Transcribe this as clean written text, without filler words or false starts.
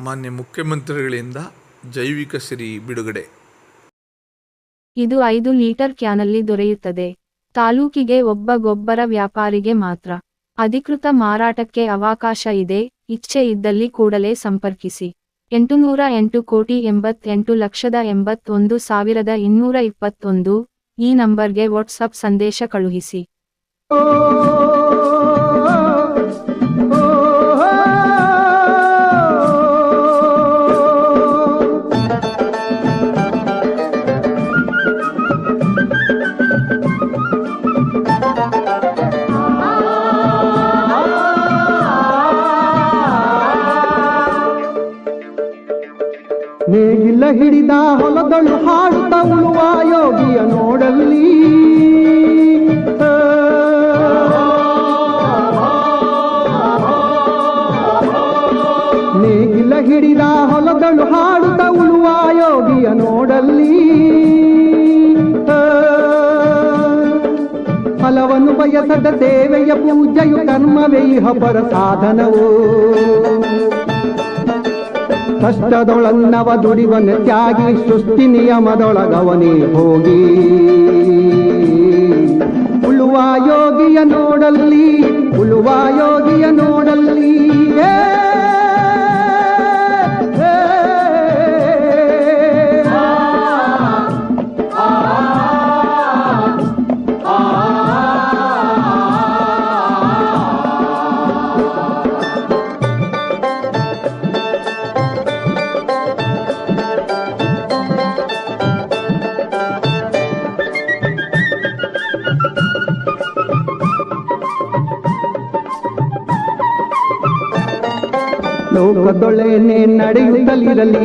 ಮಾನ್ಯ ಮುಖ್ಯಮಂತ್ರಿಗಳಿಂದ ಜೈವಿಕ ಸಿರಿ ಬಿಡುಗಡೆ. ಇದು 5 ಲೀಟರ್ ಕ್ಯಾನಲ್ಲಿ ದೊರೆಯುತ್ತದೆ. ತಾಲೂಕಿಗೆ ಒಬ್ಬ ಗೊಬ್ಬರ ವ್ಯಾಪಾರಿಗೆ ಮಾತ್ರ. ಅಧಿಕೃತ ಮಾರಾಟಕ್ಕೆ ಅವಕಾಶ ಇದೆ. ಇಚ್ಛೆ ಇದ್ದಲ್ಲಿ ಕೂಡಲೇ ಸಂಪರ್ಕಿಸಿ. 808,88,81,221 ಈ ನಂಬರ್ಗೆ ವಾಟ್ಸಪ್ ಸಂದೇಶ ಕಳುಹಿಸಿ. ನೇಗಿಲ ಹಿಡಿದ ಹೊಲದಳು ಹಾಡುತ್ತ ಉಳುವ ಯೋಗಿಯ ನೋಡಲ್ಲಿ, ನೇಗಿಲ ಹಿಡಿದ ಹೊಲದಳು ಹಾಡುತ್ತ ಉಳುವ ಯೋಗಿಯ ನೋಡಲ್ಲಿ, ಫಲವನ್ನು ಬಯಸದ ಸೇವೆಯ ಪೂಜೆಯು ಕರ್ಮವೇ ಹಪರ ಸಾಧನವು. ಕಷ್ಟದೊಳನ್ನವ ದುಡಿವನ ತ್ಯಾಗಿ ಸೃಷ್ಟಿ ನಿಯಮದೊಳಗವನೇ ಹೋಗಿ, ಉಳುವ ಯೋಗಿಯ ನೋಡಲ್ಲಿ, ಉಳುವ ಯೋಗಿಯ ನೋಡಲ್ಲಿ. ಲೋಕದೊಳೆನೆ ನಡೆಯುತ್ತಲಿರಲಿ